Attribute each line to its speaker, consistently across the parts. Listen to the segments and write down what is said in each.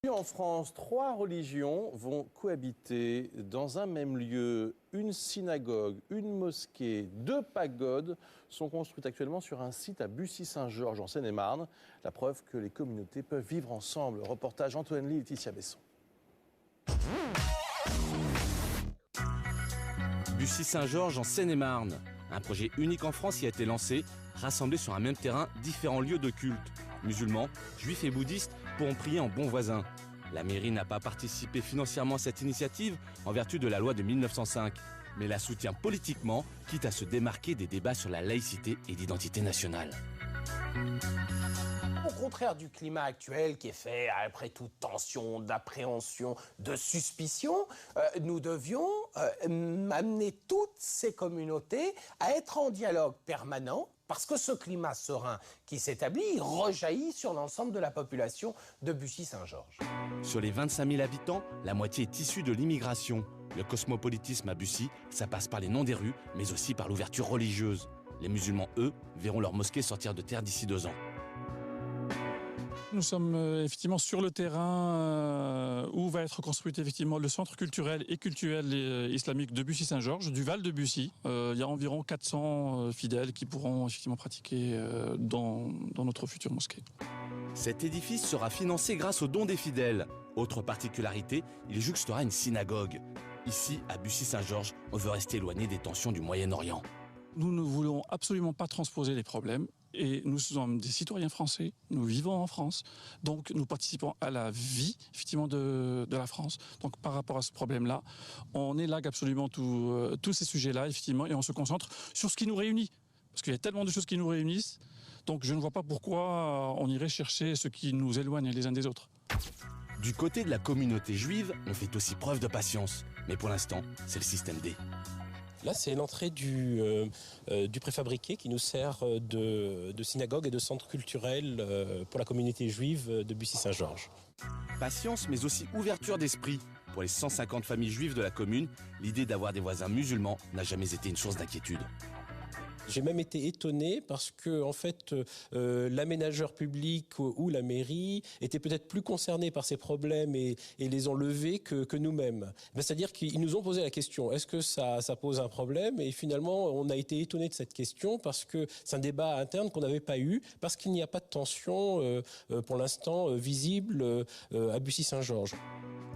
Speaker 1: En France, 3 religions vont cohabiter dans un même lieu. Une synagogue, une mosquée, 2 pagodes sont construites actuellement sur un site à Bussy-Saint-Georges en Seine-et-Marne. La preuve que les communautés peuvent vivre ensemble. Reportage Antoine Lee et Laetitia Besson.
Speaker 2: Bussy-Saint-Georges en Seine-et-Marne. Un projet unique en France y a été lancé, rassemblé sur un même terrain différents lieux de culte. Musulmans, juifs et bouddhistes pourront prier en bons voisins. La mairie n'a pas participé financièrement à cette initiative en vertu de la loi de 1905, mais la soutient politiquement, quitte à se démarquer des débats sur la laïcité et l'identité nationale.
Speaker 3: Au contraire du climat actuel qui est fait après toute tension, d'appréhension, de suspicion, nous devions amener toutes ces communautés à être en dialogue permanent parce que ce climat serein qui s'établit rejaillit sur l'ensemble de la population de Bussy-Saint-Georges.
Speaker 2: Sur les 25 000 habitants, la moitié est issue de l'immigration. Le cosmopolitisme à Bussy, ça passe par les noms des rues, mais aussi par l'ouverture religieuse. Les musulmans, eux, verront leur mosquée sortir de terre d'ici 2 ans.
Speaker 4: Nous sommes effectivement sur le terrain où va être construit effectivement le centre culturel et cultuel islamique de Bussy-Saint-Georges, du Val de Bussy. Il y a environ 400 fidèles qui pourront effectivement pratiquer dans notre future mosquée.
Speaker 2: Cet édifice sera financé grâce aux dons des fidèles. Autre particularité, il jouxtera une synagogue. Ici, à Bussy-Saint-Georges, on veut rester éloigné des tensions du Moyen-Orient.
Speaker 4: Nous ne voulons absolument pas transposer les problèmes. Et nous sommes des citoyens français, nous vivons en France, donc nous participons à la vie effectivement de la France. Donc par rapport à ce problème-là, on élague absolument tous ces sujets-là effectivement et on se concentre sur ce qui nous réunit. Parce qu'il y a tellement de choses qui nous réunissent, donc je ne vois pas pourquoi on irait chercher ce qui nous éloigne les uns des autres.
Speaker 2: Du côté de la communauté juive, on fait aussi preuve de patience. Mais pour l'instant, c'est le système D.
Speaker 5: Là, c'est l'entrée du préfabriqué qui nous sert de synagogue et de centre culturel pour la communauté juive de Bussy-Saint-Georges.
Speaker 2: Patience, mais aussi ouverture d'esprit. Pour les 150 familles juives de la commune, l'idée d'avoir des voisins musulmans n'a jamais été une source d'inquiétude.
Speaker 5: J'ai même été étonné parce que, en fait, l'aménageur public ou la mairie était peut-être plus concerné par ces problèmes et les ont levés que nous-mêmes. C'est-à-dire qu'ils nous ont posé la question, est-ce que ça pose un problème? Et finalement, on a été étonné de cette question parce que c'est un débat interne qu'on n'avait pas eu, parce qu'il n'y a pas de tension, pour l'instant, visible à Bussy-Saint-Georges.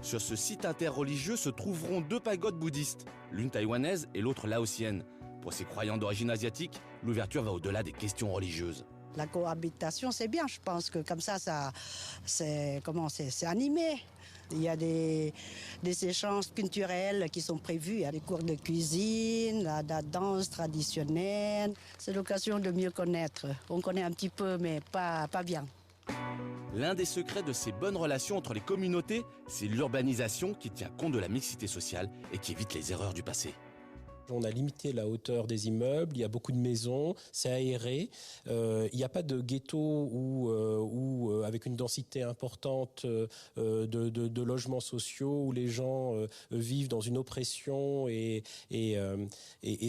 Speaker 2: Sur ce site interreligieux se trouveront 2 pagodes bouddhistes, l'une taïwanaise et l'autre laotienne. Pour ces croyants d'origine asiatique, l'ouverture va au-delà des questions religieuses.
Speaker 6: La cohabitation, c'est bien, je pense que comme ça c'est animé. Il y a des échanges culturels qui sont prévus. Il y a des cours de cuisine, la danse traditionnelle. C'est l'occasion de mieux connaître. On connaît un petit peu, mais pas bien.
Speaker 2: L'un des secrets de ces bonnes relations entre les communautés, c'est l'urbanisation qui tient compte de la mixité sociale et qui évite les erreurs du passé.
Speaker 5: On a limité la hauteur des immeubles, il y a beaucoup de maisons, c'est aéré. Il n'y a pas de ghetto ou avec une densité importante de logements sociaux où les gens vivent dans une oppression et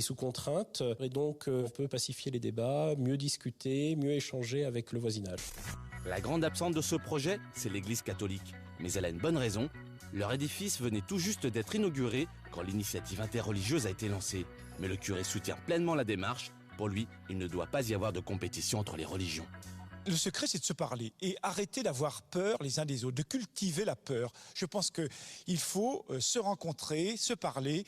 Speaker 5: sous contrainte. Et donc, on peut pacifier les débats, mieux discuter, mieux échanger avec le voisinage.
Speaker 2: La grande absente de ce projet, c'est l'Église catholique. Mais elle a une bonne raison. Leur édifice venait tout juste d'être inauguré quand l'initiative interreligieuse a été lancée. Mais le curé soutient pleinement la démarche. Pour lui, il ne doit pas y avoir de compétition entre les religions.
Speaker 7: Le secret, c'est de se parler et arrêter d'avoir peur les uns des autres, de cultiver la peur. Je pense qu'il faut se rencontrer, se parler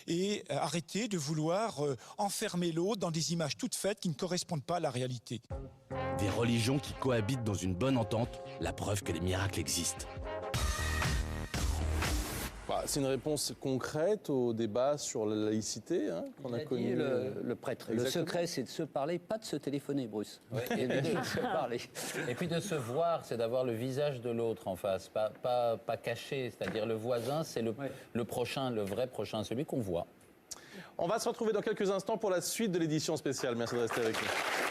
Speaker 7: et arrêter de vouloir enfermer l'autre dans des images toutes faites qui ne correspondent pas à la réalité.
Speaker 2: Des religions qui cohabitent dans une bonne entente, la preuve que les miracles existent.
Speaker 1: C'est une réponse concrète au débat sur la laïcité qu'on a connu.
Speaker 8: Le prêtre. Exactement. Le secret, c'est de se parler, pas de se téléphoner, Bruce.
Speaker 9: Oui, et de se parler. Et puis de se voir, c'est d'avoir le visage de l'autre en face, pas caché. C'est-à-dire le voisin, c'est le prochain, le vrai prochain, celui qu'on voit.
Speaker 1: On va se retrouver dans quelques instants pour la suite de l'édition spéciale. Merci de rester avec nous.